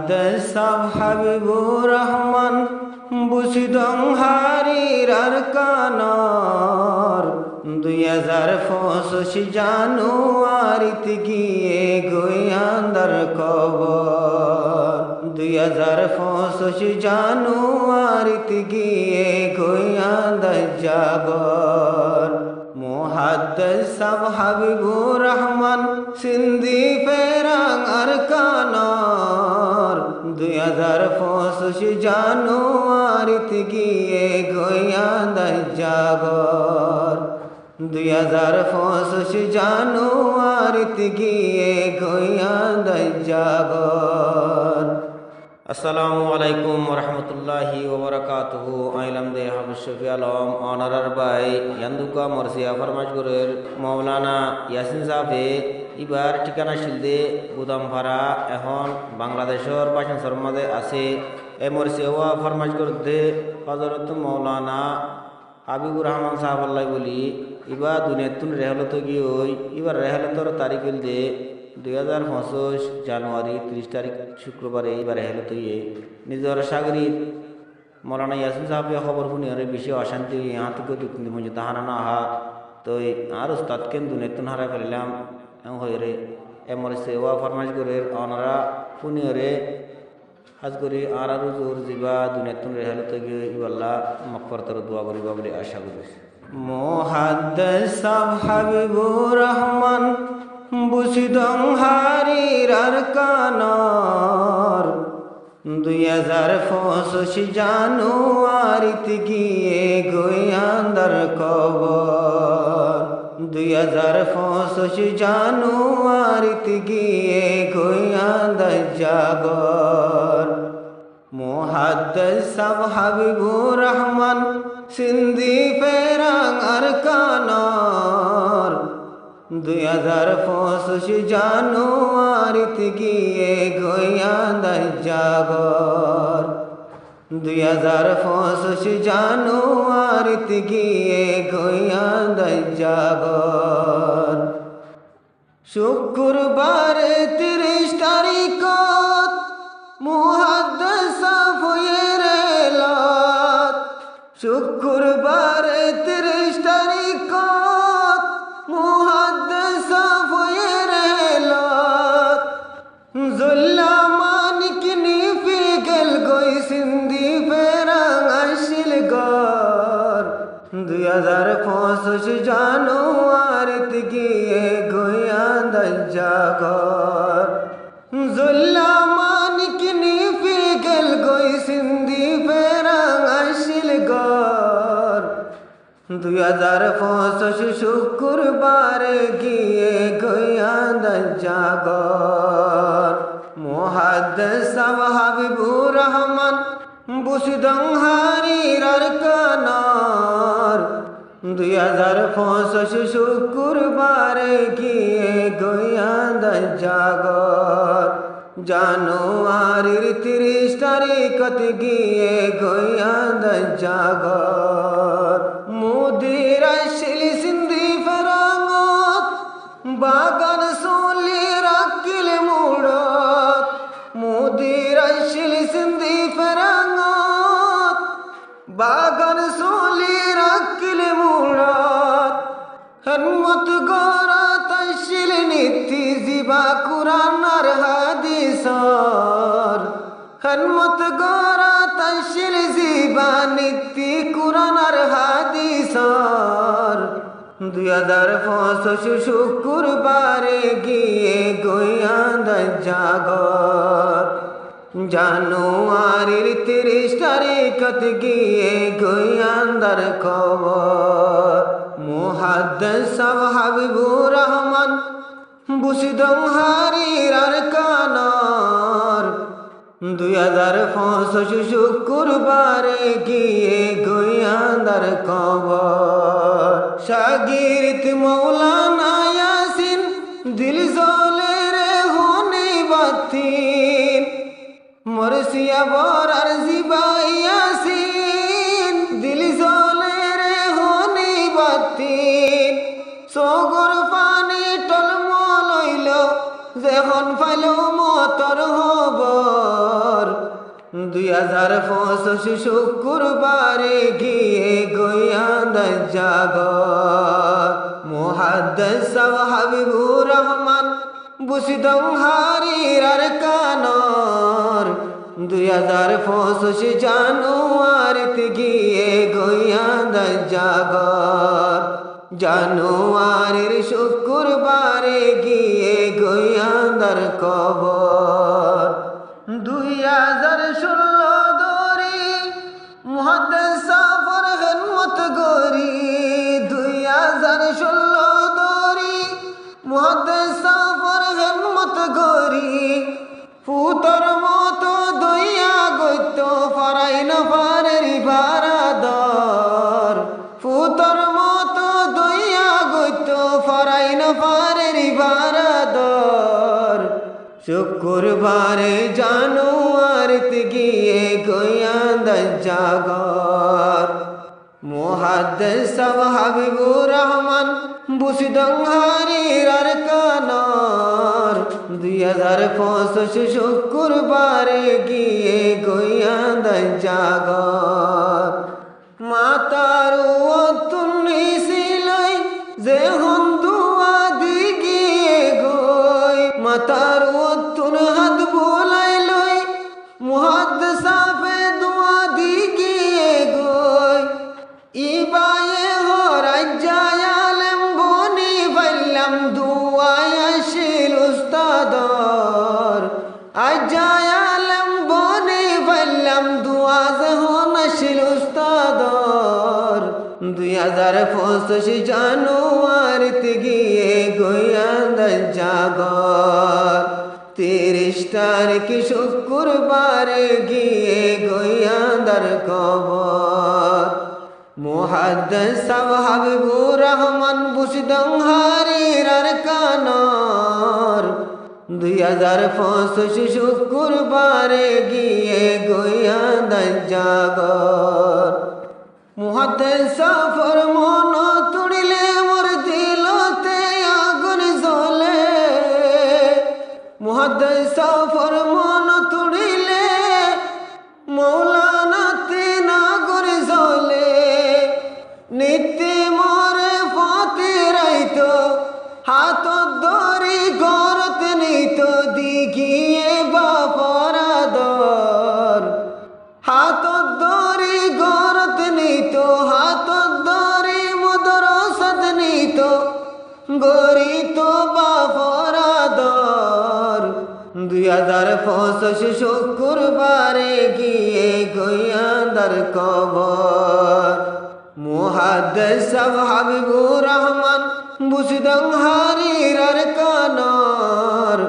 মুহাদ্দিস হাবিবুর রহমান বুসিদং হারির আরকানর 2025 জানুয়ারিতে গিয়ে গয়ান্দার কবর 2025 জানুয়ারিতে গিয়ে গয়ান্দার জাগর মুহাদ্দিস হাবিবুর রহমান সিন্ধি ফেরাং আরকানর 2025 জানুয়ারিতে গিয়ে গয়ান্দার জাগর 2025 জানুয়ারিতে গিয়ে গয়ান্দার জাগর। আসসালামু আলাইকুম ওরহমতুল্লাহি ওবরাকাতুহু। আইলাম দে হাবিব আলম অনারার বাই ইয়ান্দুকা মরসিয়া ফরমাজগুরের মৌলানা ইয়াসিন সাহেবে এবার ঠিকানা শিলদে গুদামভাড়া এখন বাংলাদেশের বাসন মাঝে আছে। এ মরসিয়া ফরমাজগুর দে হজরত মৌলানা হাবিবুর রহমান সাহেব আল্লাহ বলি এবার দুনিয়াতুন রেহলত গিয়ে ওই এবার রেহলতর তারিখ দে 2025 জানুয়ারি 30 তারিখ শুক্রবারে এইবার হেলত নিজের সাগরিত মৌলানা ইয়াসিন সাহেব খবর শুনি আর বেশি অশান্তি यहाँ থেকে দুঃখিত মুঝে তাহানা না আহা তো আর উস্তাদ কেন দুনিয়াতুন হারাই ফেললাম হয়ে রে এমর সেওয়া ফরমাইশ করে ওনারা শুনি রে আজ করি আর জোর যাবা দুনিয়াতুন রেহালত গিয়ে ইবাল্লাহ মাগফিরাতের দোয়া করিবা বলে আশা করি। মুহাদ্দিস হাবিবুর রহমান বুসিদং হারির আরকানর 2025 জানুয়ারিতে গিয়ে গয়ান্দার কবর 2025 জানুয়ারিতে গিয়ে গয়ান্দার জাগর মুহাদ্দিস হাবিবুর রহমান সিন্ধি ফেরাং আরকানর 2025 জানুয়ারিতে গিয়ে গয়ান্দার জাগর 2025 জানুয়ারিতে গিয়ে গয়ান্দার জাগর শুক্রবারে 30 তারিখ মুহাদ্দিস হয়ে রেলত শুক্রবারে 30 তারিখ মুহাদ্দিস হয়ে রেলত জুল্লামান কিনি ফিগল গই সিন্ধি ফেরাং আসিল গর 2025 জানুয়ারিতে গিয়ে গয়ান্দার জাগর জুল্লামান কিনি ফিগল গই সিন্ধি ফেরাং আসিল গর 2025 শুক্রবারে গিয়ে গয়ান্দার জাগর মুহাদ্দিস হাবিবুর রহমান বুসিদং হারির আরকানর 2025 শুক্রবারে গিয়ে গয়ান্দার জাগর জানুয়ারির 30 তারিখতে গিয়ে গয়ান্দার জাগর মুদির আসিল সিন্ধি ফেরাঙত বাগান সলি রাখিল মুড়ত মুদির আসিল সিন্ধি ফেরাঙত বাগান সলি রাখিল মুড়ত হনমত গরাত আসিল নীতি জিবা কুরআন আর হাদিসর হনমত গরাত আসিল জিবা নীতি কুরআন আর হাদিসর 2025 শুক্রবারে গিয়ে গয়ান্দার জাগর জানুয়ারির 30 তারিখতে গিয়ে গয়ান্দার কবর মুহাদ্দিস হাবিবুর রহমান বুসিদং হারির আরকানর 2025 শুক্রবারে গিয়ে গয়ান্দার কবর শাগিরত মৌলানা ইয়াসিন দিল জলে রে হোনে বাতিন মরসিয়া বরার জিবা ইয়াসিন দিল জলে রে হোনে বাতিন সগর পানি টলমল হইল যখন ফাইল মতর হব 2085 শুক্রবারে গিয়ে গইয়া দজ্জাগর মুহাদ্দিস সাহেব হাবিবুর রহমান বুসিদং হারির আরকানর 2085 জানুয়ারিতে গিয়ে গইয়া দজ্জাগর জানুয়ারির শুক্রবারে গিয়ে গইয়া দার কবর 2016 দরি মুহাদ্দিস সাফর হিম্মত গরি 2016 দরি মুহাদ্দিস সাফর হিম্মত গরি ফুতর মতো দইয়া গইত ফারাই না পারের বারাদর ফুতর মতো দইয়া গইত ফারাই না পারের বারাদর শুক্রবারে জানুয়ারিতে গিয়ে গইয়া দজ্জাগর মুহাদ্দিস সাহেব হাবিবুর রহমান বুসিদং হারির আরকানর 2085 শুক্রবারে গিয়ে গইয়া দজ্জাগর মাতার ওতুনি সিলাই যে হন্দুয়া দিগিয়ে গই মাতার ওতুন হাত বোলাই লই মুহাদ্দিস সাহেব দুয়া দিগিয়ে গই ইবায়ে হরাজ্জায় আলেম বনি বাইলাম দুয়ায় আসিল উস্তাদর আজ্জায় আলেম বনি বাইলাম দুয়া যখন আসিল উস্তাদর 2085 জানুয়ারিতে গিয়ে গইয়া দজ্জাগর 30 তারিখ শুক্রবারে গিয়ে গইয়া দার কবর মুহাদ্দিস সাহেব হাবিবুর রহমান বুসিদং হারির আরকানর 2085 শুক্রবারে গিয়ে গইয়া দজ্জাগর মুহাদ্দিস সাফর মন তুড়িলে মোর দিলতে আগুন জ্বলে মুহাদ্দিস সাফর মন তুড়িলে মৌলানাতে নাগর জ্বলে নিত্য মোরে পথে রাইতো হাত ধরি গরত নিত দিগিয়ে বাপরাদর হাত ধরি গরত নিত হাত ধরি মদরসাত নিত গরিত বাপরাদর 2085 শুক্রবারে গিয়ে গইয়া দার কবর মুহাদ্দিস সাহেব হাবিবুর রহমান বুসিদং হারির আরকানর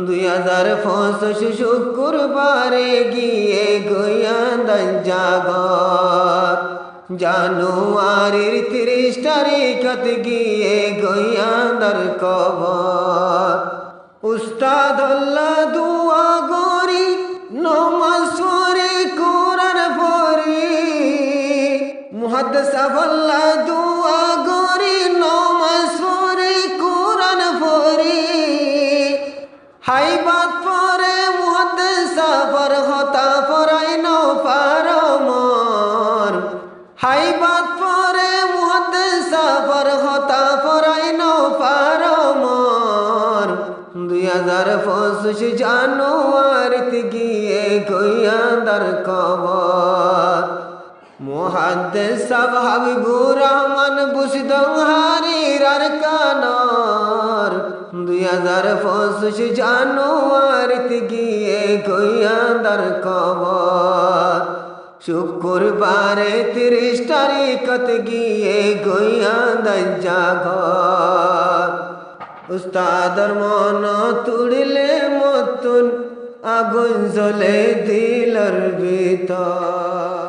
2085 শুক্রবারে গিয়ে গইয়া দজ্জাগর জানুয়ারির 30 তারিখতে গিয়ে গইয়া দার কবর উস্তাদ আল্লাহ দুয়া গরি নমাজ পড়ি কোরআন পড়ি মুহাদ্দিস সাহেব আল্লাহ দুয়া গরি নমাজ পড়ি কোরআন পড়ি হাইবাত পরে মুহাদ্দিস সাফর হতা পরাই নো পারমর হাইবাত পরে মুহাদ্দিস সাফর হতা পরাই নো পারমর 2085 জানুয়ারিতে গিয়ে গইয়া দার কবর মুহাদ্দিস সাহেব হাবিবুর রহমান বুসিদং হারির আরকানর 2085 জানুয়ারিতে গিয়ে গইয়া দার কবর শুক্রবারে 30 তারিখতে গিয়ে গইয়া দজ্জাগর উস্তাদর মন তুড়িলে মতুন আগুন জ্বলে দিলর ভিতর।